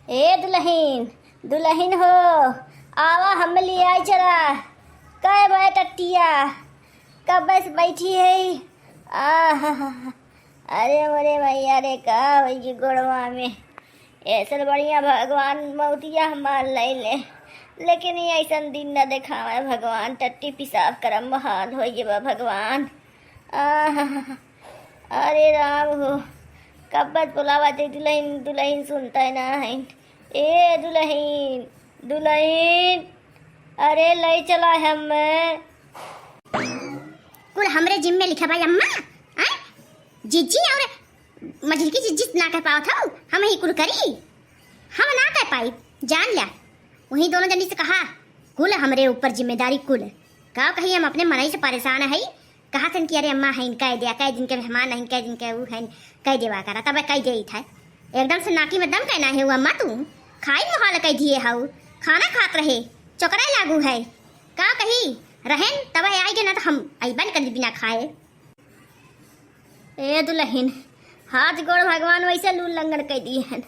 ए दुल्हीन दुल्हीन हो आवा हम ले आई चला काय बाय टट्टिया कब बस बैठी है अरे मरे भैया रे का भैया गोड़वा में ऐसा बढ़िया भगवान मौतिया हमार ले ले लेकिन ये ऐसा दिन न दिखावे भगवान टट्टी पिसाब करम हाल हो गए भगवान अरे राम हो कब बस बुलावा दे दुल्हीन दुल्हीन सुनता है ना है ए दुल्हीन दुल्हीन अरे ले चला हम कुल हमरे जिम में लिखा भाई अम्मा जीजी और मझली की जिज्जी ना कर पाओ था हम ही कुल करी हम ना कर पाई जान लिया वही दोनों जनी से कहा कुल हमरे ऊपर जिम्मेदारी कुल का कही हम अपने मनाई से परेशान है कहा थन कि अरे अम्मा है कह दिया कई दिन के मेहमान नहीं कई दिन के वो है कह देवा करा तब कह दे था एकदम से नाकी में दम कहना है वो अम्मा तू खाई मुहाल कह दिए हाउ खाना खात रहे चोकरा लागू है का कही रहन तब आएगे ना तो हम बंद कर दी बिना खाए ए दुल्हीन हाथ गोड़ भगवान वैसे लूल लंगन कह दिए हैं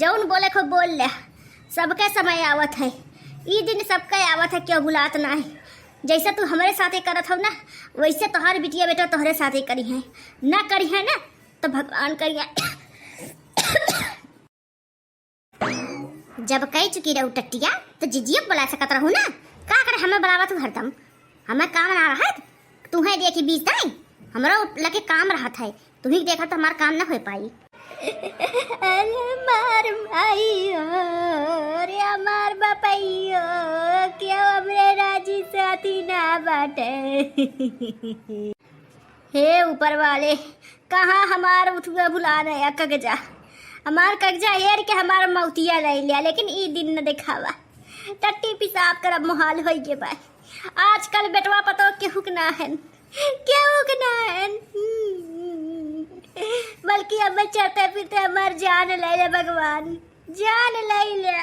जौन बोले को बोल ले सबके समय आवत है ई दिन सबके आवत है क्यों बुलात ना है जैसा तू हमारे साथे करत हो ना वैसे तोहार बिटिया बेटा तोहरे साथे करी है ना करी है ना तो भगवान करिए जब कह चुकी रहू टट्टिया तो जिजियो बुला सकत रहू ना का करे हमें बुलावा तू हरदम हमें काम ना रहा तुम्हें देखी बीच दाई हमारा लगे काम रहा था तुम्हें देखा तो हमारा काम ना हो पाई अरे मार माइयो रे मार बापाइयो क्यों हमरे राजी साथी ना बाटे हे ऊपर वाले कहाँ हमार उठुआ भुला रहे कगजा हमार कगजा हेर के हमारा मौतिया ले लिया लेकिन ई दिन न दिखावा टट्टी पिसाब कर मुहाल हो गए भाई आजकल बेटवा पतो केहू के ना है केहू के ना है बल्कि हमें चलते फिरते हमार जान ले ले भगवान जान ले ले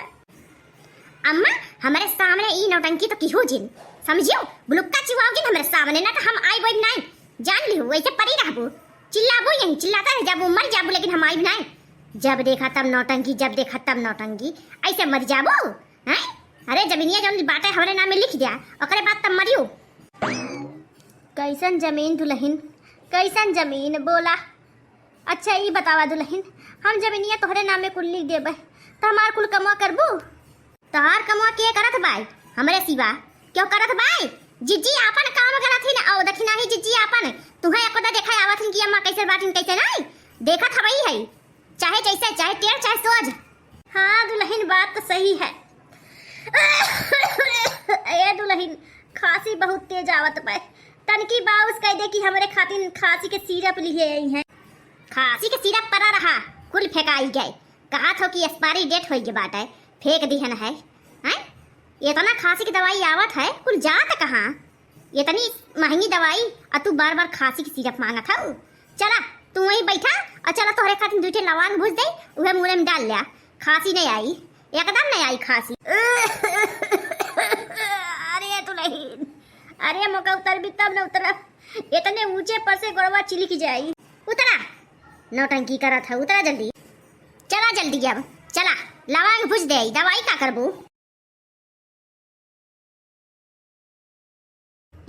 अम्मा हमारे सामने ई नौटंकी तो किहो जिन समझियो बुलुक्का चिवाओगी हमारे सामने ना तो हम आई बोल नहीं जान लियो वैसे पड़ी रहबो चिल्लाबो यहीं चिल्लाता रह जाबो मर जाबो लेकिन हम आई नहीं जब देखा तब नौटंकी जब देखा तब नौटंकी ऐसे मर जाबो हैं अरे जमीनिया जौन बातें हमारे नाम में लिख दिया ओकरे बाद तब मरियो कैसन जमीन दुल्हीन कैसन जमीन बोला अच्छा ये बतावा दुल्हीन हम जमीनिया तोहरे नाम में कुल लिख देबे तो हमार कुल कमवा करबू तोहार कमवा के करत बाई हमरे सिवा क्यों करत बाई जिज्जी आपन काम करत ही ना ओ दखिना ही जिज्जी आपन तुहे एकोदा देखा आवत कि अम्मा कैसे बाटिन कैसे नहीं देखत हवई है चाहे जैसे चाहे टेढ़ चाहे सोज हाँ दुल्हीन बात तो सही है ए दुल्हीन खांसी बहुत तेज आवत बा तनकी बाउस कह दे कि हमरे खातिर खांसी के सिरप लिए आई हैं खांसी के सिरप पड़ा रहा कुल फेंकाई गए कहा था कि एक्सपायरी डेट हो गई बात है फेंक दिहन है हैं इतना खांसी की दवाई आवत है कुल जात कहाँ इतनी महंगी दवाई और तू बार बार खांसी की सिरप मांगा था चला तू वहीं बैठा और चला तोहरे खातिर दूठे लवांग भूज दे उहे मुंह में डाल लिया खांसी नहीं आई एकदम नहीं आई खांसी अरे दुल्हीन अरे मौका उतर भी तब न उतरा इतने ऊंचे पर से गोड़वा चिली की जाई उतरा नौटंकी करा था उतरा जल्दी चला जल्दी अब चला लवांग भुज दे दवाई का करबू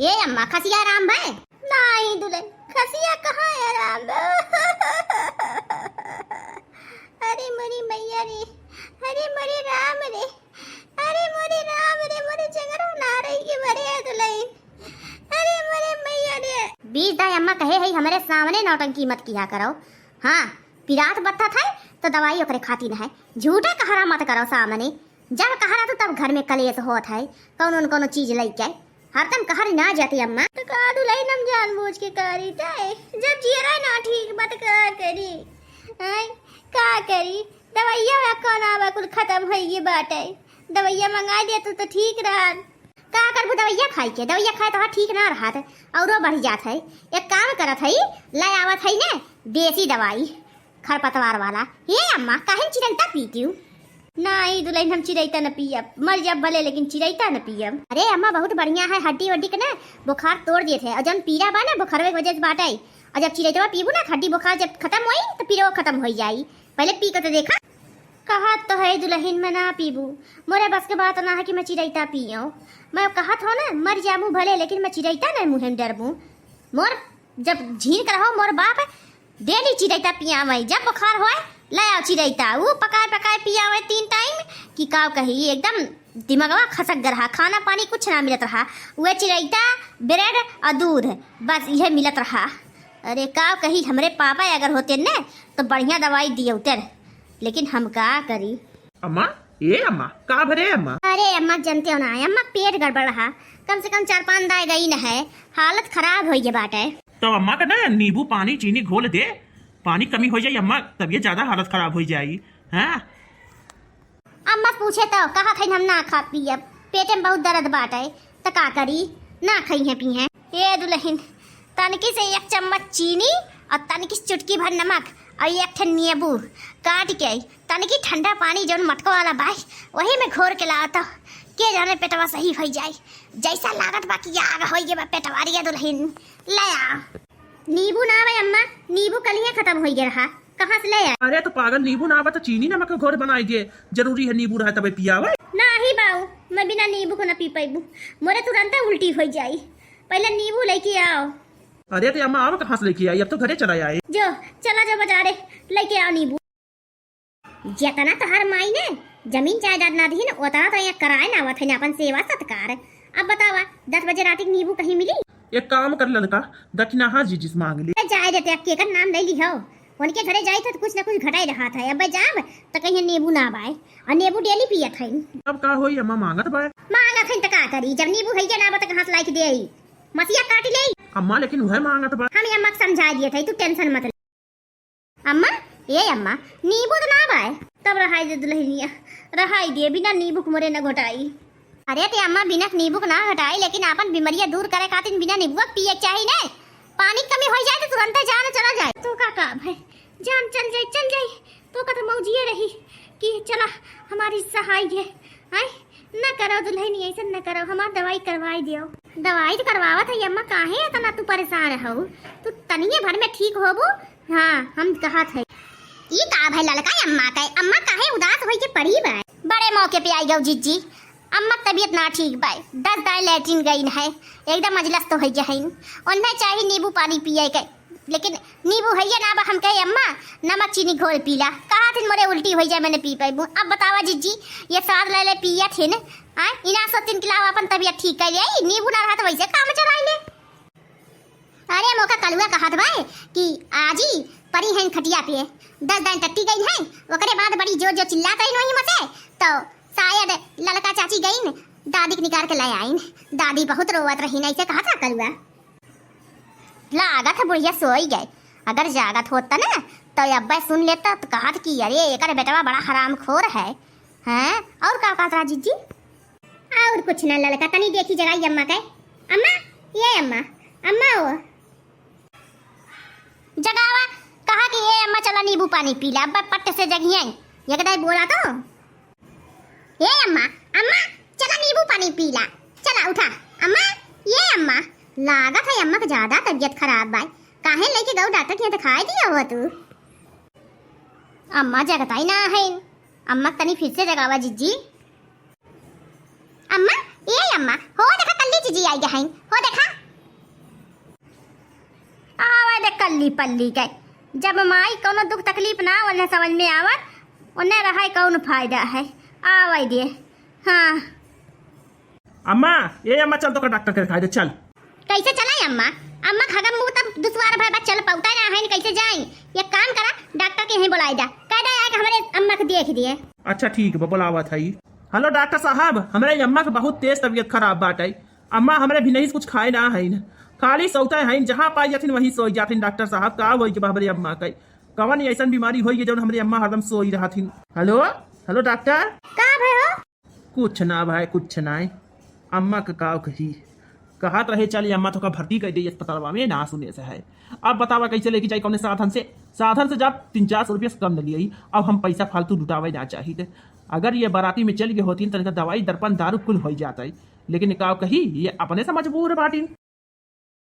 ये अम्मा खसिया राम भाई नहीं दुल्हन खसिया कहाँ है राम अरे मरी मैया रे अरे मरे राम रे अरे मरे राम रे मरे जंगरा ना रही के मरे दुल्हन अरे मरे मैया रे बीस दाई अम्मा कहे है हमारे सामने नौटंकी मत किया करो हाँ पिरात बत्ता था तो दवाई ओकरे खातिर है झूठा कहरा मत करो सामने जब कहरा तो तब घर में कलेश होत है कौन चीज लेके हरदम कहर ना जाती अम्मा तो का दुल्हन हम जानबूझ के करी जाए जब जीरा ना ठीक मत का करी आई का करी दवाइया कौन आवा कुल खत्म हो गई बात है दवाइया मंगा दे तो ठीक रहा का करबू दवाइया खाई के दवाइया खाए तो ठीक ना रहा था औरो बढ़ जात है एक काम करत है ले आवत है ने देसी दवाई खरपतवार वाला ये अम्मा काहे चिरैता पीतीऊ नहीं दुल्हन हम चिरैता न पियब मर जब भले लेकिन चिरैता न पियब अरे अम्मा बहुत बढ़िया है हड्डी वड्डी के ना बुखार तोड़ दिए थे और जब पीरा बा ना बुखार की वजह से बात आई और जब चिरैता पीबू ना हड्डी बुखार जब खत्म होई तो फिर वो खत्म हो जाई पहले पी के तो देखा कहा तो है दुल्हन मैं ना पीबू, मोरे बस के बात ना है कि मैं चिरैता पियो। मैं कहा था ना मर जाबू भले, लेकिन मैं चिरैता नहीं मुँह में डरबू। मोर जब झीन कर हो मोर बाप डेली चिरैता पियावे, जब बुखार होए ले आओ चिरैता, वो पकाए पकाए पियावे 3 टाइम कि का कही एकदम दिमागवा खसक रहा, खाना पानी कुछ ना मिलत रहा, वह चिरैता ब्रेड और दूध बस यह मिलत रहा। अरे का कही हमरे पापा अगर होते न तो बढ़िया दवाई दिए उतर, लेकिन हम का करी। अम्मा ये अम्मा का भरे अम्मा? अरे अम्मा जानते हो ना अम्मा पेट गड़बड़ रहा, कम से कम 4-5 दाई गई न है, हालत खराब हो गई बाटे। तो अम्मा का ना नींबू पानी चीनी घोल दे, पानी कमी हो जाए अम्मा, तबीयत ज्यादा हालत खराब हो जाएगी। हाँ अम्मा पूछे तो कहा थे हम ना खा पिए, पेटे में बहुत दर्द बाटे, तो का करी ना खाई है पी है। ये दुल्हन तनकी से 1 चम्मच चीनी और तनकी से चुटकी भर नमक और 1 ठन नींबू काट के तनकी ठंडा पानी जो मटको वाला बाई वही में घोर के लाता, के जाने पेटवा सही हो जाए, जैसा लागत बाकी आग हो गया पेटवारी दुल्हन। ले आ नींबू ना भाई अम्मा, नींबू कल ही खत्म हो गया रहा, कहाँ से ले आ? अरे तो पागल नींबू ना आवा तो चीनी नमक का घोर बनाई दे, जरूरी है नींबू रहा तबे पियावे। ना ही बाऊ मैं बिना नींबू को ना पी पाईबू, मोरे तुरंत उल्टी हो जाई, पहले नींबू लेके आओ। अरे तो अम्मा आओ कहाँ से लेके आई, अब तो घरे चला आए। जो चला जो बाजारे लेके आओ नींबू। जितना तो हर माई ने जमीन जायदाद ना दी न उतना तो यहाँ कराए ना आवत है अपन सेवा सत्कार। अब बतावा 10 बजे रात को नींबू कहीं मिली? एक काम कर लड़का दक्षिणा हाँ जी जिस मांग ले जाए देते अब केकर नाम नहीं लिहो, उनके घरे जाए थे तो कुछ ना कुछ घटाई रहा था, अब जाब तो कहीं नींबू ना बाए, और नींबू डेली पिया था। अब का होई अम्मा मांगत बाय मांगा था तो का करी, जब नींबू है ना तो कहाँ से लाके दे मसिया काट ले अम्मा, लेकिन वह मांगत बा। हम अम्मा को समझा दिए थे, तू टेंशन मत ले। अम्मा ये अम्मा नींबू तो ना बाए, तब रहाई दे दुल्हनिया, रहाई दे बिना नींबू को मोरे न घटाई। अरे ते अम्मा बिना नींबू को ना घटाई, लेकिन अपन बीमारियां दूर करे खातिर बिना नींबू पिए चाहिए ने, पानी कमी हो जाए तो तुरंत जान चला जाए। तू का काम है जान चल जाए तो का तो मौजिए रही कि चला हमारी सहाय है। आई न करो दुल्हनी ऐसा न करो, हमार दवाई करवाई दियो। दवाई तो करवावत है अम्मा, काहे इतना तू परेशान हो, तू तनिए भर में ठीक होबो। हाँ हम कहा थे ई का भाई ललका अम्मा का, अम्मा काहे उदास होई के पड़ी बा, बड़े मौके पे आई गौ जीजी, अम्मा तबीयत ना ठीक बा, 10 दाई लैट्रिन गई है, एकदम मजलस तो हो जाए, उन्हें चाहिए नींबू पानी पिए के, लेकिन नींबू है ना बा, हम कहे अम्मा नमक चीनी घोल पीला, कहा थे मोरे उल्टी हो जाए मैंने पी पाई। अब बतावा जीजी ये स्वाद ले पिया थे न, इना 100 के अलावा अपन तबीयत ठीक कर जाए, नींबू ना रहा तो वैसे काम चला ले। अरे मौका कलुआ कहा था भाई कि आज ही परी हैं खटिया पे, 10 दिन टट्टी गई हैं, ओकरे बाद बड़ी जोर जोर चिल्ला करी वही मसे, तो शायद ललका चाची गई न दादी के निकाल के ले आई, दादी बहुत रोवत रही न, ऐसे कहा था कलुआ। लागत है बुढ़िया सोई गए, अगर जागत होता ना तो अब्बा सुन लेता तो कहा था कि अरे एक बेटवा बड़ा हरामखोर है। हैं और का कहा था जीजी? और कुछ ना ललका तनी देखी जगह अम्मा का, अम्मा ये अम्मा अम्मा वो जगावा, कहा कि ये अम्मा चला नींबू पानी पी ले, अब्बा पट्टे से जगिए ये कदाई बोला तो ये अम्मा अम्मा चला नींबू पानी पी ला, चला उठा अम्मा ये अम्मा। लागत है अम्मा का ज्यादा तबीयत खराब बा, काहे लेके गौ डॉक्टर के दिखाई दिया हो तू? अम्मा जगता ही ना है, अम्मा तनी फिर से जगावा जीजी। अम्मा ये अम्मा हो देखा कल्ली जीजी आई गए, हो देखा आवा दे कल्ली पल्ली गए, जब माई कोनो दुख तकलीफ ना उन्हें समझ में आवत उन्हें रहा कौन फायदा है, आवा दे। हाँ अम्मा ये अम्मा चल तो का डॉक्टर के दिखाई दे, चल। कैसे चलाए अम्मा? अम्मा खगम मुंह तब दुश्वार भाई चल पौता ना है, कैसे जाए? ये काम करा डॉक्टर के यहीं बुलाई दा, कह दे कि हमारे अम्मा को देख दिए। अच्छा ठीक है बुलावा था। हेलो डॉक्टर साहब, हमारे अम्मा के बहुत तेज तबीयत खराब बाटे, अम्मा हमारे भी नहीं कुछ खाए ना है, खाली सोते हैं, जहाँ पाई जाती वहीं सोई जाती। डॉक्टर साहब का हो हमारे अम्मा का कवन ऐसा बीमारी हुई जो हमारी अम्मा हरदम सोई रहा थी। हेलो हेलो डॉक्टर का भाई हो? कुछ ना भाई कुछ ना, अम्मा का का कही कहत रहे चल अम्मा तो का भर्ती कर दी अस्पताल में, ना सुने से है। अब बतावा कैसे लेके जाए, कौन साधन से जब 300-400 रुपये से कम न लिए, अब हम पैसा फालतू लुटावे ना चाहिए। अगर ये बाराती में चल गए होती तो दवाई दर्पण दारू कुल हो जाता है, लेकिन का कही ये अपने से मजबूर बाटी।